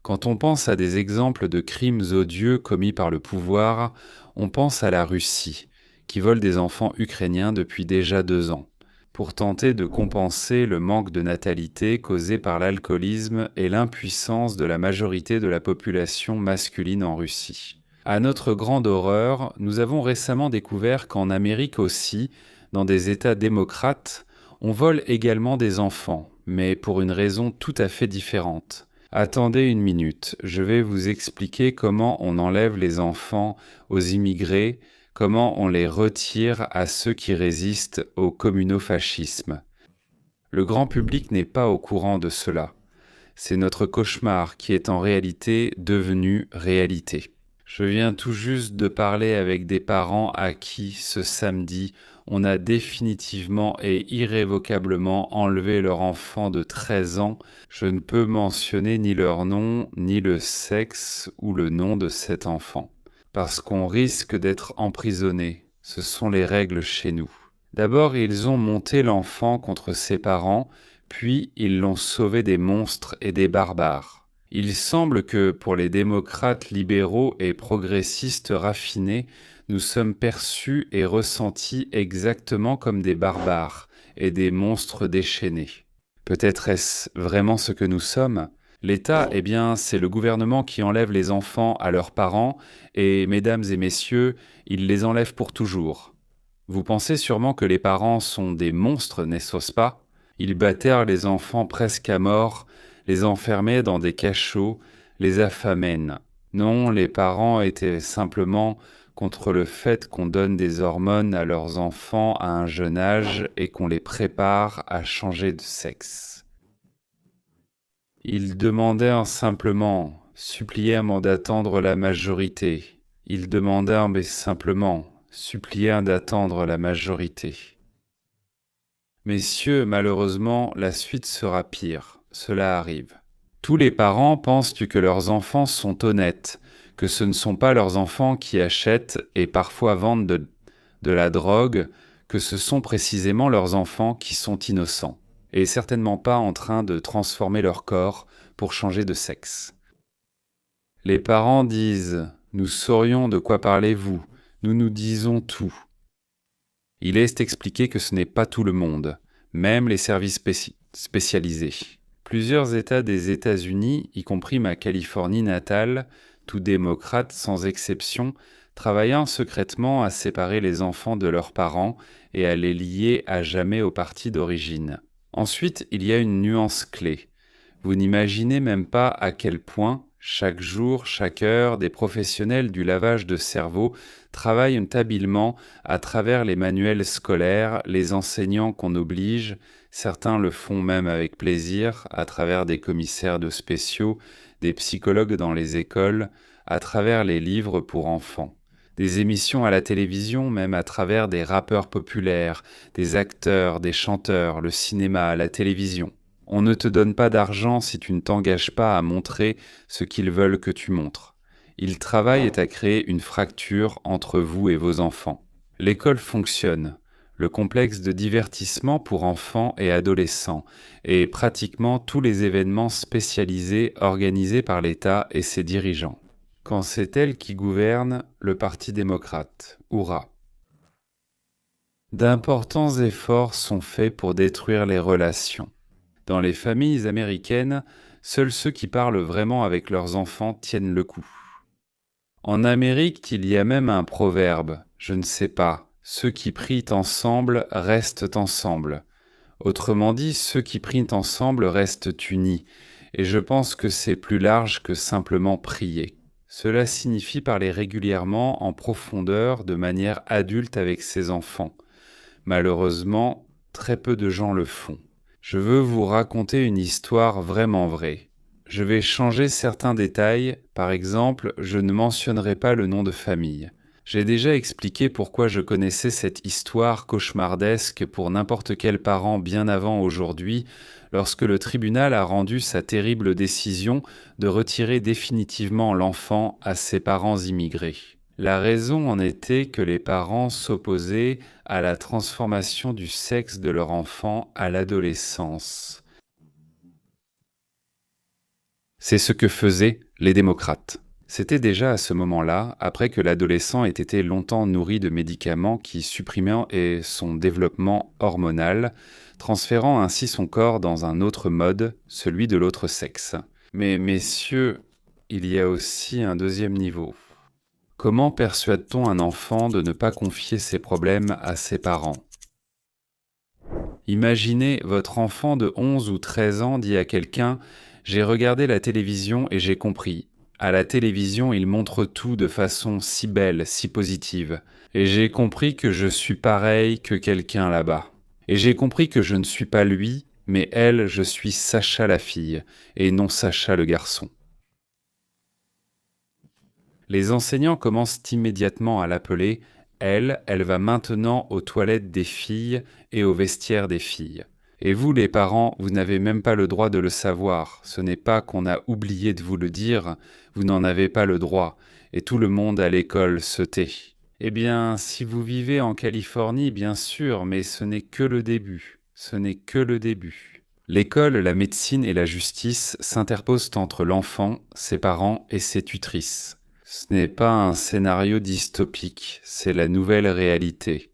Quand on pense à des exemples de crimes odieux commis par le pouvoir, on pense à la Russie, qui vole des enfants ukrainiens depuis déjà 2 ans, pour tenter de compenser le manque de natalité causé par l'alcoolisme et l'impuissance de la majorité de la population masculine en Russie. À notre grande horreur, nous avons récemment découvert qu'en Amérique aussi, dans des États démocrates, on vole également des enfants, mais pour une raison tout à fait différente. Attendez une minute, je vais vous expliquer comment on enlève les enfants aux immigrés, comment on les retire à ceux qui résistent au communofascisme. Le grand public n'est pas au courant de cela. C'est notre cauchemar qui est en réalité devenu réalité. Je viens tout juste de parler avec des parents à qui, ce samedi, on a définitivement et irrévocablement enlevé leur enfant de 13 ans. Je ne peux mentionner ni leur nom, ni le sexe ou le nom de cet enfant. Parce qu'on risque d'être emprisonné. Ce sont les règles chez nous. D'abord, ils ont monté l'enfant contre ses parents, puis ils l'ont sauvé des monstres et des barbares. Il semble que, pour les démocrates libéraux et progressistes raffinés, nous sommes perçus et ressentis exactement comme des barbares et des monstres déchaînés. Peut-être est-ce vraiment ce que nous sommes ? L'État, eh bien, c'est le gouvernement qui enlève les enfants à leurs parents, et, mesdames et messieurs, il les enlève pour toujours. Vous pensez sûrement que les parents sont des monstres, n'est-ce pas ? Ils battèrent les enfants presque à mort, les enfermaient dans des cachots, les affamènent. Non, les parents étaient simplement contre le fait qu'on donne des hormones à leurs enfants à un jeune âge et qu'on les prépare à changer de sexe. Ils demandèrent simplement, supplièrent d'attendre la majorité. Ils demandèrent mais simplement, supplièrent d'attendre la majorité. Messieurs, malheureusement, la suite sera pire. Cela arrive. Tous les parents pensent que leurs enfants sont honnêtes, que ce ne sont pas leurs enfants qui achètent et parfois vendent de la drogue, que ce sont précisément leurs enfants qui sont innocents, et certainement pas en train de transformer leur corps pour changer de sexe. Les parents disent « Nous saurions de quoi parlez-vous, nous nous disons tout ». Il est expliqué que ce n'est pas tout le monde, même les services spécialisés. Plusieurs États des États-Unis, y compris ma Californie natale, tout démocrate sans exception, travaillant secrètement à séparer les enfants de leurs parents et à les lier à jamais au parti d'origine. Ensuite, il y a une nuance clé. Vous n'imaginez même pas à quel point, chaque jour, chaque heure, des professionnels du lavage de cerveau travaillent habilement à travers les manuels scolaires, les enseignants qu'on oblige, certains le font même avec plaisir, à travers des commissaires de spéciaux, des psychologues dans les écoles, à travers les livres pour enfants. Des émissions à la télévision, même à travers des rappeurs populaires, des acteurs, des chanteurs, le cinéma, la télévision. On ne te donne pas d'argent si tu ne t'engages pas à montrer ce qu'ils veulent que tu montres. Ils travaillent à créer une fracture entre vous et vos enfants. L'école fonctionne. Le complexe de divertissement pour enfants et adolescents et pratiquement tous les événements spécialisés organisés par l'État et ses dirigeants. Quand c'est elle qui gouverne, le Parti démocrate, hurrah. D'importants efforts sont faits pour détruire les relations. Dans les familles américaines, seuls ceux qui parlent vraiment avec leurs enfants tiennent le coup. En Amérique, il y a même un proverbe, je ne sais pas, ceux qui prient ensemble restent ensemble. Autrement dit, ceux qui prient ensemble restent unis, et je pense que c'est plus large que simplement prier. Cela signifie parler régulièrement en profondeur de manière adulte avec ses enfants. Malheureusement, très peu de gens le font. Je veux vous raconter une histoire vraiment vraie. Je vais changer certains détails, par exemple, je ne mentionnerai pas le nom de famille. J'ai déjà expliqué pourquoi je connaissais cette histoire cauchemardesque pour n'importe quel parent bien avant aujourd'hui, lorsque le tribunal a rendu sa terrible décision de retirer définitivement l'enfant à ses parents immigrés. La raison en était que les parents s'opposaient à la transformation du sexe de leur enfant à l'adolescence. C'est ce que faisaient les démocrates. C'était déjà à ce moment-là, après que l'adolescent ait été longtemps nourri de médicaments qui supprimaient son développement hormonal, transférant ainsi son corps dans un autre mode, celui de l'autre sexe. Mais messieurs, il y a aussi un deuxième niveau. Comment persuade-t-on un enfant de ne pas confier ses problèmes à ses parents ? Imaginez votre enfant de 11 ou 13 ans dit à quelqu'un « J'ai regardé la télévision et j'ai compris. À la télévision, il montre tout de façon si belle, si positive. Et j'ai compris que je suis pareil que quelqu'un là-bas. Et j'ai compris que je ne suis pas lui, mais elle, je suis Sacha la fille, et non Sacha le garçon. » Les enseignants commencent immédiatement à l'appeler « elle va maintenant aux toilettes des filles et au vestiaire des filles. » Et vous, les parents, vous n'avez même pas le droit de le savoir. Ce n'est pas qu'on a oublié de vous le dire, vous n'en avez pas le droit. Et tout le monde à l'école se tait. Eh bien, si vous vivez en Californie, bien sûr, mais ce n'est que le début. Ce n'est que le début. L'école, la médecine et la justice s'interposent entre l'enfant, ses parents et ses tutrices. Ce n'est pas un scénario dystopique, c'est la nouvelle réalité.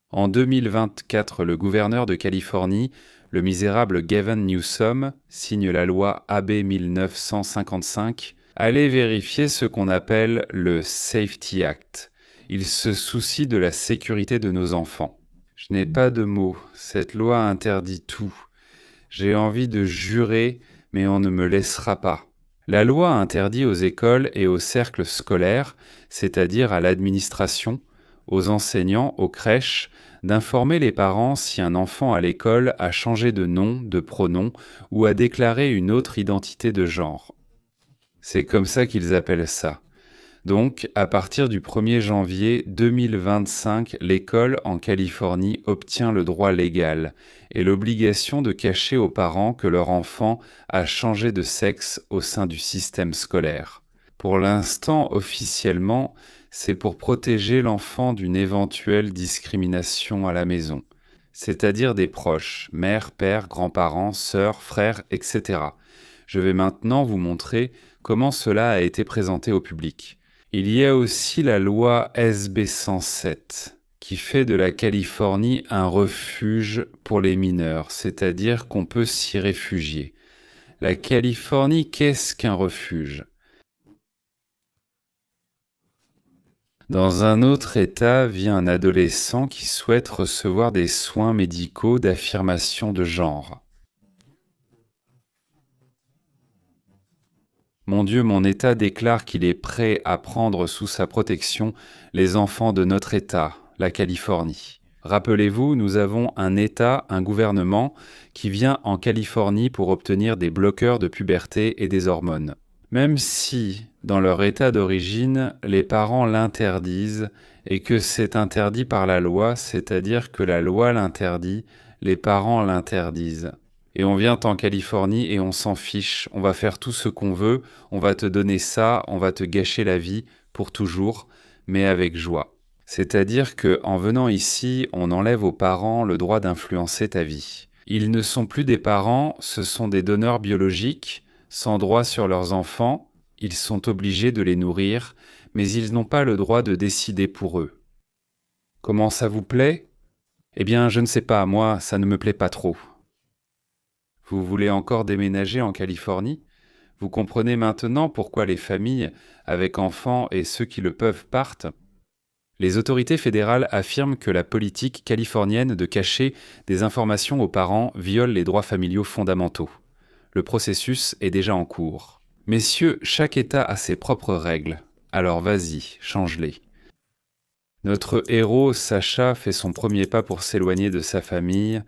En 2024, le gouverneur de Californie, le misérable Gavin Newsom, signe la loi AB 1955, allait vérifier ce qu'on appelle le Safety Act. Il se soucie de la sécurité de nos enfants. Je n'ai pas de mots, cette loi interdit tout. J'ai envie de jurer, mais on ne me laissera pas. La loi interdit aux écoles et aux cercles scolaires, c'est-à-dire à l'administration, aux enseignants, aux crèches, d'informer les parents si un enfant à l'école a changé de nom, de pronom ou a déclaré une autre identité de genre. C'est comme ça qu'ils appellent ça. Donc, à partir du 1er janvier 2025, l'école en Californie obtient le droit légal et l'obligation de cacher aux parents que leur enfant a changé de sexe au sein du système scolaire. Pour l'instant, officiellement, c'est pour protéger l'enfant d'une éventuelle discrimination à la maison, c'est-à-dire des proches, mère, père, grands-parents, sœurs, frères, etc. Je vais maintenant vous montrer comment cela a été présenté au public. Il y a aussi la loi SB 107, qui fait de la Californie un refuge pour les mineurs, c'est-à-dire qu'on peut s'y réfugier. La Californie, qu'est-ce qu'un refuge ? Dans un autre État vit un adolescent qui souhaite recevoir des soins médicaux d'affirmation de genre. Mon Dieu, mon État déclare qu'il est prêt à prendre sous sa protection les enfants de notre État, la Californie. Rappelez-vous, nous avons un État, un gouvernement, qui vient en Californie pour obtenir des bloqueurs de puberté et des hormones. Même si, dans leur état d'origine, les parents l'interdisent et que c'est interdit par la loi, c'est-à-dire que la loi l'interdit, les parents l'interdisent. Et on vient en Californie et on s'en fiche, on va faire tout ce qu'on veut, on va te donner ça, on va te gâcher la vie pour toujours, mais avec joie. C'est-à-dire que en venant ici, on enlève aux parents le droit d'influencer ta vie. Ils ne sont plus des parents, ce sont des donneurs biologiques, sans droit sur leurs enfants, ils sont obligés de les nourrir, mais ils n'ont pas le droit de décider pour eux. Comment ça vous plaît ? Eh bien, je ne sais pas, moi, ça ne me plaît pas trop. Vous voulez encore déménager en Californie ? Vous comprenez maintenant pourquoi les familles avec enfants et ceux qui le peuvent partent ? Les autorités fédérales affirment que la politique californienne de cacher des informations aux parents viole les droits familiaux fondamentaux. Le processus est déjà en cours. Messieurs, chaque État a ses propres règles. Alors vas-y, change-les. Notre héros, Sacha, fait son premier pas pour s'éloigner de sa famille.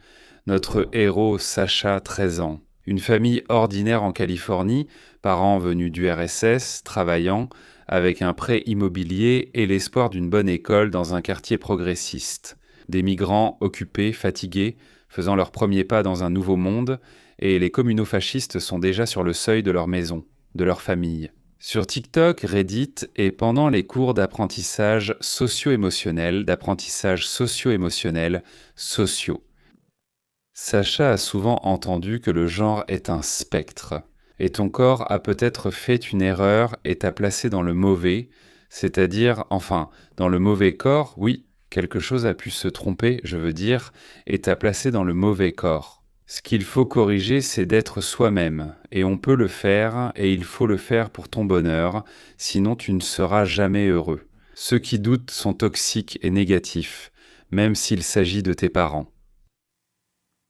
Notre héros, Sacha, 13 ans. Une famille ordinaire en Californie, parents venus du RSS, travaillant, avec un prêt immobilier et l'espoir d'une bonne école dans un quartier progressiste. Des migrants occupés, fatigués, faisant leur premier pas dans un nouveau monde, et les communaux-fascistes sont déjà sur le seuil de leur maison, de leur famille. Sur TikTok, Reddit et pendant les cours d'apprentissage socio-émotionnel, sociaux. Sacha a souvent entendu que le genre est un spectre. Et ton corps a peut-être fait une erreur et t'a placé dans le mauvais, c'est-à-dire, enfin, dans le mauvais corps, oui, quelque chose a pu se tromper, je veux dire, et t'a placé dans le mauvais corps. Ce qu'il faut corriger, c'est d'être soi-même, et on peut le faire, et il faut le faire pour ton bonheur, sinon tu ne seras jamais heureux. Ceux qui doutent sont toxiques et négatifs, même s'il s'agit de tes parents.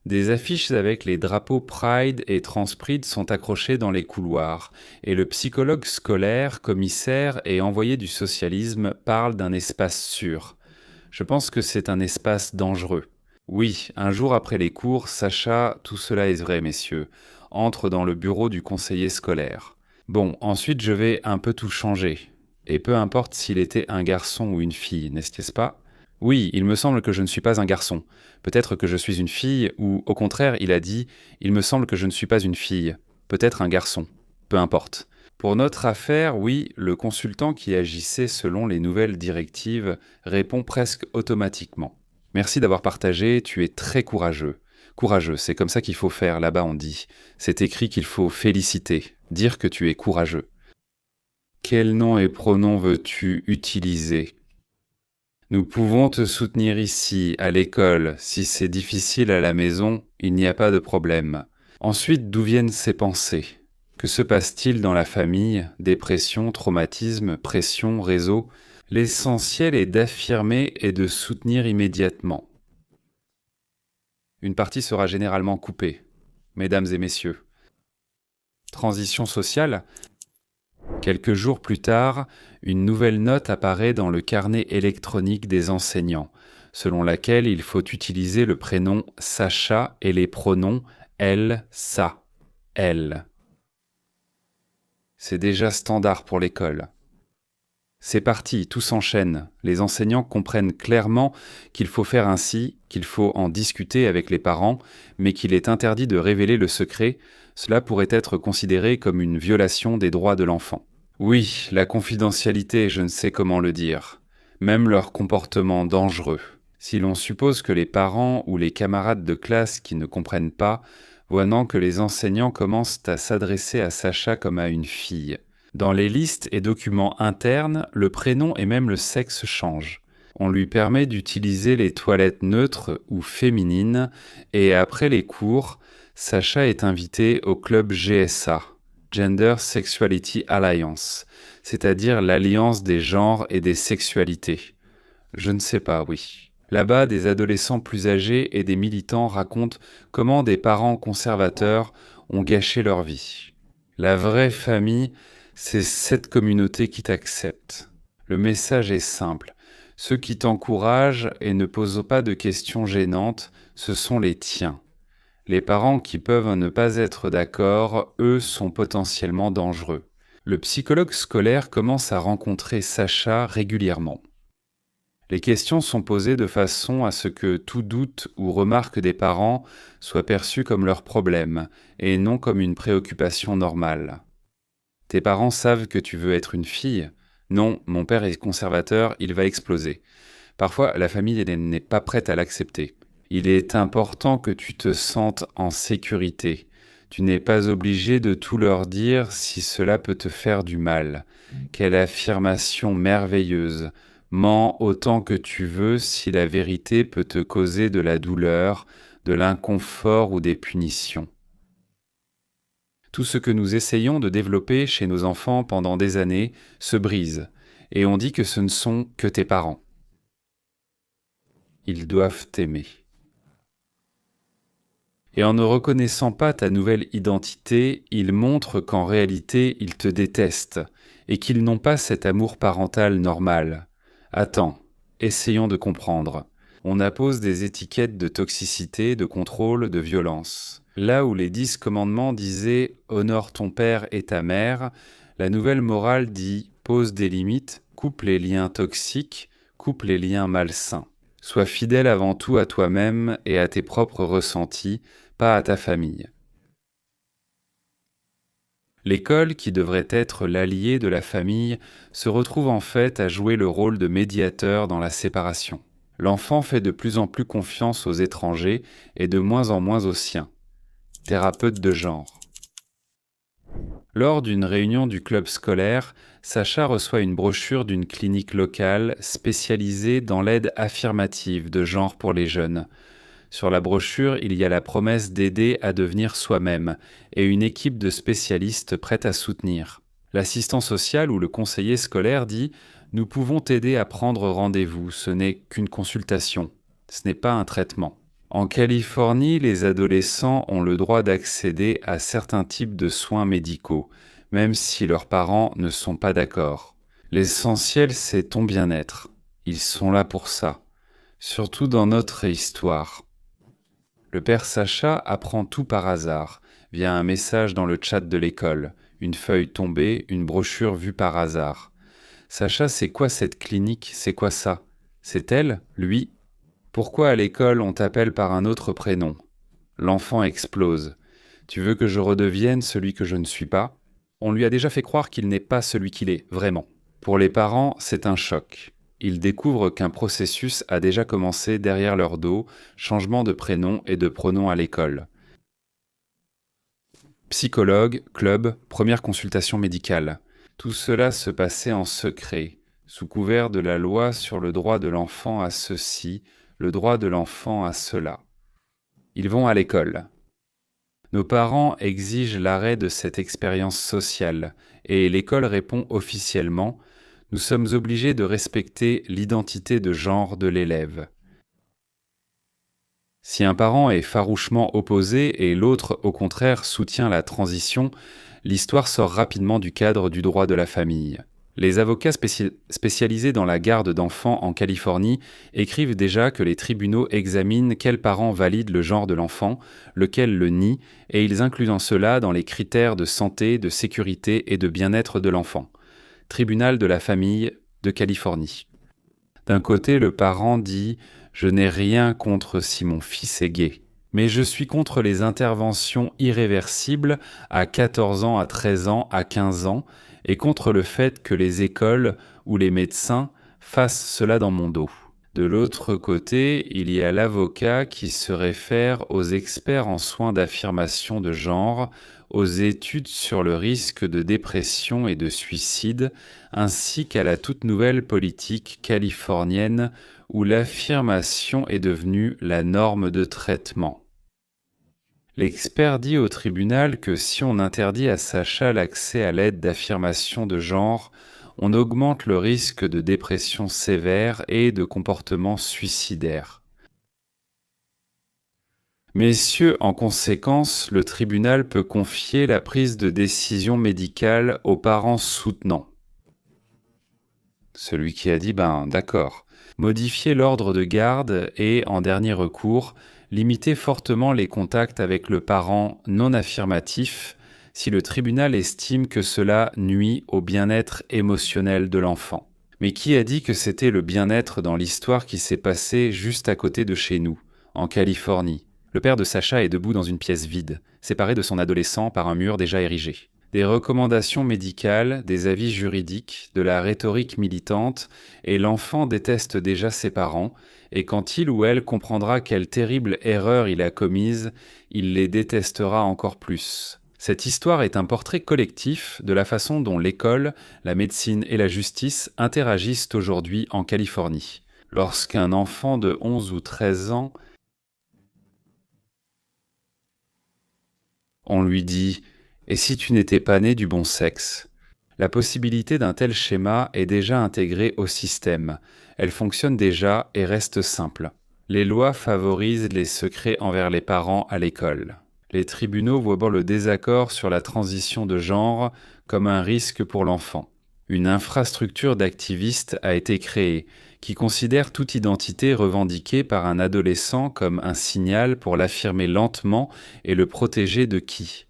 Des affiches avec les drapeaux Pride et Transpride sont accrochées dans les couloirs, et le psychologue scolaire, commissaire et envoyé du socialisme parle d'un espace sûr. Je pense que c'est un espace dangereux. Oui, un jour après les cours, Sacha, tout cela est vrai, messieurs, entre dans le bureau du conseiller scolaire. Bon, ensuite je vais un peu tout changer. Et peu importe s'il était un garçon ou une fille, n'est-ce pas? Oui, il me semble que je ne suis pas un garçon. Peut-être que je suis une fille, ou au contraire, il a dit « Il me semble que je ne suis pas une fille. Peut-être un garçon. Peu importe. » Pour notre affaire, oui, le consultant qui agissait selon les nouvelles directives répond presque automatiquement. Merci d'avoir partagé, tu es très courageux. Courageux, c'est comme ça qu'il faut faire, là-bas on dit. C'est écrit qu'il faut féliciter, dire que tu es courageux. Quel nom et pronom veux-tu utiliser ? Nous pouvons te soutenir ici, à l'école. Si c'est difficile à la maison, il n'y a pas de problème. Ensuite, d'où viennent ces pensées ? Que se passe-t-il dans la famille ? Dépression, traumatisme, pression, réseau ? L'essentiel est d'affirmer et de soutenir immédiatement. Une partie sera généralement coupée. Mesdames et messieurs. Transition sociale ? Quelques jours plus tard, une nouvelle note apparaît dans le carnet électronique des enseignants, selon laquelle il faut utiliser le prénom Sacha et les pronoms elle, ça, elle. C'est déjà standard pour l'école. C'est parti, tout s'enchaîne. Les enseignants comprennent clairement qu'il faut faire ainsi, qu'il faut en discuter avec les parents, mais qu'il est interdit de révéler le secret. Cela pourrait être considéré comme une violation des droits de l'enfant. Oui, la confidentialité, je ne sais comment le dire. Même leur comportement dangereux. Si l'on suppose que les parents ou les camarades de classe qui ne comprennent pas, voyant que les enseignants commencent à s'adresser à Sacha comme à une fille. Dans les listes et documents internes, le prénom et même le sexe changent. On lui permet d'utiliser les toilettes neutres ou féminines, et après les cours, Sacha est invité au club GSA, Gender Sexuality Alliance, c'est-à-dire l'alliance des genres et des sexualités. Je ne sais pas, oui. Là-bas, des adolescents plus âgés et des militants racontent comment des parents conservateurs ont gâché leur vie. La vraie famille, c'est cette communauté qui t'accepte. Le message est simple. Ceux qui t'encouragent et ne posent pas de questions gênantes, ce sont les tiens. Les parents qui peuvent ne pas être d'accord, eux, sont potentiellement dangereux. Le psychologue scolaire commence à rencontrer Sacha régulièrement. Les questions sont posées de façon à ce que tout doute ou remarque des parents soit perçu comme leur problème et non comme une préoccupation normale. Tes parents savent que tu veux être une fille ? Non, mon père est conservateur, il va exploser. Parfois, la famille n'est pas prête à l'accepter. Il est important que tu te sentes en sécurité. Tu n'es pas obligé de tout leur dire si cela peut te faire du mal. Quelle affirmation merveilleuse! Mens autant que tu veux si la vérité peut te causer de la douleur, de l'inconfort ou des punitions. Tout ce que nous essayons de développer chez nos enfants pendant des années se brise, et on dit que ce ne sont que tes parents. Ils doivent t'aimer. Et en ne reconnaissant pas ta nouvelle identité, ils montrent qu'en réalité, ils te détestent, et qu'ils n'ont pas cet amour parental normal. Attends, essayons de comprendre. On appose des étiquettes de toxicité, de contrôle, de violence. Là où les 10 commandements disaient « Honore ton père et ta mère », la nouvelle morale dit « Pose des limites, coupe les liens toxiques, coupe les liens malsains. Sois fidèle avant tout à toi-même et à tes propres ressentis, pas à ta famille. » L'école, qui devrait être l'allié de la famille, se retrouve en fait à jouer le rôle de médiateur dans la séparation. L'enfant fait de plus en plus confiance aux étrangers et de moins en moins aux siens. Thérapeute de genre. Lors d'une réunion du club scolaire, Sacha reçoit une brochure d'une clinique locale spécialisée dans l'aide affirmative de genre pour les jeunes. Sur la brochure, il y a la promesse d'aider à devenir soi-même et une équipe de spécialistes prête à soutenir. L'assistant social ou le conseiller scolaire dit « Nous pouvons t'aider à prendre rendez-vous, ce n'est qu'une consultation, ce n'est pas un traitement ». En Californie, les adolescents ont le droit d'accéder à certains types de soins médicaux, même si leurs parents ne sont pas d'accord. L'essentiel, c'est ton bien-être. Ils sont là pour ça, surtout dans notre histoire. Le père Sacha apprend tout par hasard, via un message dans le chat de l'école, une feuille tombée, une brochure vue par hasard. Sacha, c'est quoi cette clinique? C'est quoi ça? C'est elle? Lui? Pourquoi à l'école on t'appelle par un autre prénom? L'enfant explose. Tu veux que je redevienne celui que je ne suis pas? On lui a déjà fait croire qu'il n'est pas celui qu'il est, vraiment. Pour les parents, c'est un choc. Ils découvrent qu'un processus a déjà commencé derrière leur dos, changement de prénom et de pronom à l'école. Psychologue, club, première consultation médicale. Tout cela se passait en secret, sous couvert de la loi sur le droit de l'enfant à ceci, le droit de l'enfant à cela. Ils vont à l'école. Nos parents exigent l'arrêt de cette expérience sociale, et l'école répond officiellement « Nous sommes obligés de respecter l'identité de genre de l'élève ». Si un parent est farouchement opposé et l'autre, au contraire, soutient la transition, l'histoire sort rapidement du cadre du droit de la famille. Les avocats spécialisés dans la garde d'enfants en Californie écrivent déjà que les tribunaux examinent quel parent valide le genre de l'enfant, lequel le nie, et ils incluent en cela dans les critères de santé, de sécurité et de bien-être de l'enfant. Tribunal de la famille de Californie. D'un côté, le parent dit « Je n'ai rien contre si mon fils est gay ». Mais je suis contre les interventions irréversibles à 14 ans, à 13 ans, à 15 ans, et contre le fait que les écoles ou les médecins fassent cela dans mon dos. De l'autre côté, il y a l'avocat qui se réfère aux experts en soins d'affirmation de genre, aux études sur le risque de dépression et de suicide, ainsi qu'à la toute nouvelle politique californienne où l'affirmation est devenue la norme de traitement. L'expert dit au tribunal que si on interdit à Sacha l'accès à l'aide d'affirmation de genre, on augmente le risque de dépression sévère et de comportement suicidaire. Messieurs, en conséquence, le tribunal peut confier la prise de décision médicale aux parents soutenants. Celui qui a dit « ben d'accord ». Modifier l'ordre de garde et, en dernier recours, limiter fortement les contacts avec le parent non affirmatif si le tribunal estime que cela nuit au bien-être émotionnel de l'enfant. Mais qui a dit que c'était le bien-être dans l'histoire qui s'est passée juste à côté de chez nous, en Californie? Le père de Sacha est debout dans une pièce vide, séparé de son adolescent par un mur déjà érigé. Des recommandations médicales, des avis juridiques, de la rhétorique militante, et l'enfant déteste déjà ses parents, et quand il ou elle comprendra quelle terrible erreur il a commise, il les détestera encore plus. Cette histoire est un portrait collectif de la façon dont l'école, la médecine et la justice interagissent aujourd'hui en Californie. Lorsqu'un enfant de 11 ou 13 ans, on lui dit « Et si tu n'étais pas né du bon sexe ?» La possibilité d'un tel schéma est déjà intégrée au système. Elle fonctionne déjà et reste simple. Les lois favorisent les secrets envers les parents à l'école. Les tribunaux voient le désaccord sur la transition de genre comme un risque pour l'enfant. Une infrastructure d'activistes a été créée qui considère toute identité revendiquée par un adolescent comme un signal pour l'affirmer lentement et le protéger de qui?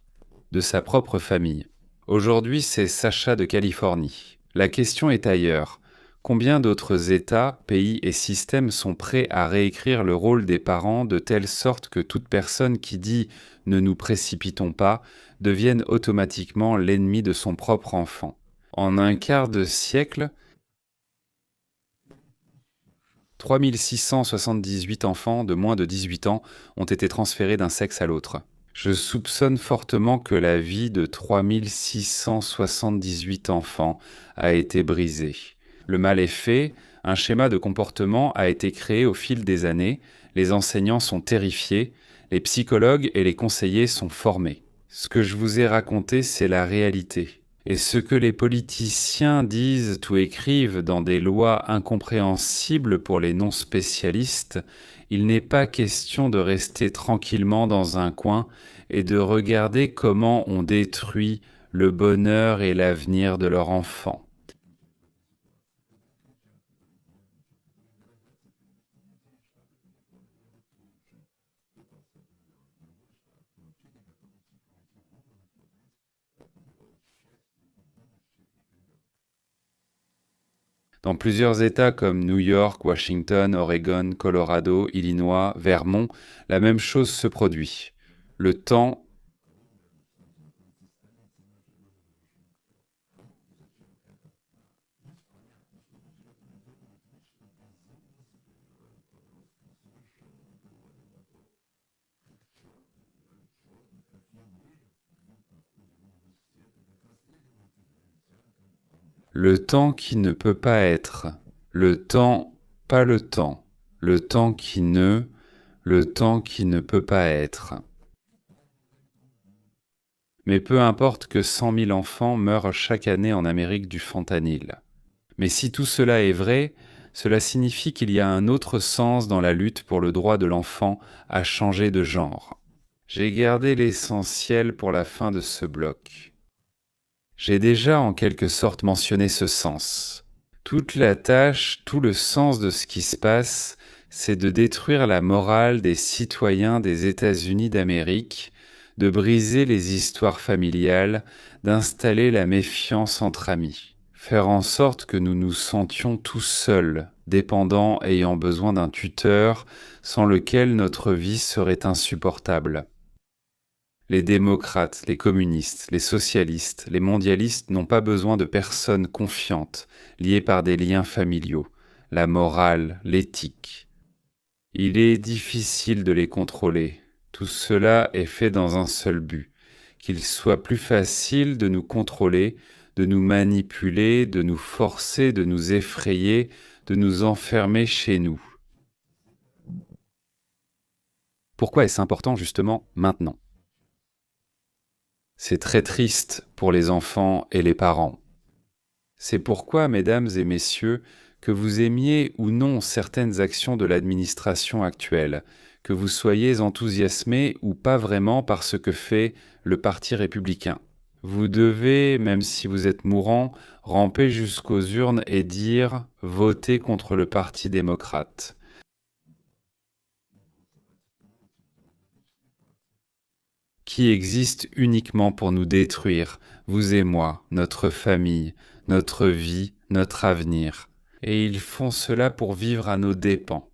De sa propre famille. Aujourd'hui, c'est Sacha de Californie. La question est ailleurs. Combien d'autres États, pays et systèmes sont prêts à réécrire le rôle des parents de telle sorte que toute personne qui dit « ne nous précipitons pas » devienne automatiquement l'ennemi de son propre enfant? En un quart de siècle, 3678 enfants de moins de 18 ans ont été transférés d'un sexe à l'autre. Je soupçonne fortement que la vie de 3678 enfants a été brisée. Le mal est fait, un schéma de comportement a été créé au fil des années, les enseignants sont terrifiés, les psychologues et les conseillers sont formés. Ce que je vous ai raconté, c'est la réalité. Et ce que les politiciens disent ou écrivent dans des lois incompréhensibles pour les non-spécialistes, il n'est pas question de rester tranquillement dans un coin et de regarder comment on détruit le bonheur et l'avenir de leur enfant. Dans plusieurs États comme New York, Washington, Oregon, Colorado, Illinois, Vermont, la même chose se produit. Le temps Le temps qui ne peut pas être, le temps, pas le temps, le temps qui le temps qui ne peut pas être. Mais peu importe que 100 000 enfants meurent chaque année en Amérique du fentanyl. Mais si tout cela est vrai, cela signifie qu'il y a un autre sens dans la lutte pour le droit de l'enfant à changer de genre. J'ai gardé l'essentiel pour la fin de ce bloc. J'ai déjà en quelque sorte mentionné ce sens. Toute la tâche, tout le sens de ce qui se passe, c'est de détruire la morale des citoyens des États-Unis d'Amérique, de briser les histoires familiales, d'installer la méfiance entre amis, faire en sorte que nous nous sentions tous seuls, dépendants ayant besoin d'un tuteur, sans lequel notre vie serait insupportable. Les démocrates, les communistes, les socialistes, les mondialistes n'ont pas besoin de personnes confiantes, liées par des liens familiaux, la morale, l'éthique. Il est difficile de les contrôler. Tout cela est fait dans un seul but, qu'il soit plus facile de nous contrôler, de nous manipuler, de nous forcer, de nous effrayer, de nous enfermer chez nous. Pourquoi est-ce important justement maintenant ? C'est très triste pour les enfants et les parents. C'est pourquoi, mesdames et messieurs, que vous aimiez ou non certaines actions de l'administration actuelle, que vous soyez enthousiasmés ou pas vraiment par ce que fait le Parti républicain. Vous devez, même si vous êtes mourant, ramper jusqu'aux urnes et dire « Votez contre le Parti démocrate ». Qui existe uniquement pour nous détruire, vous et moi, notre famille, notre vie, notre avenir. Et ils font cela pour vivre à nos dépens.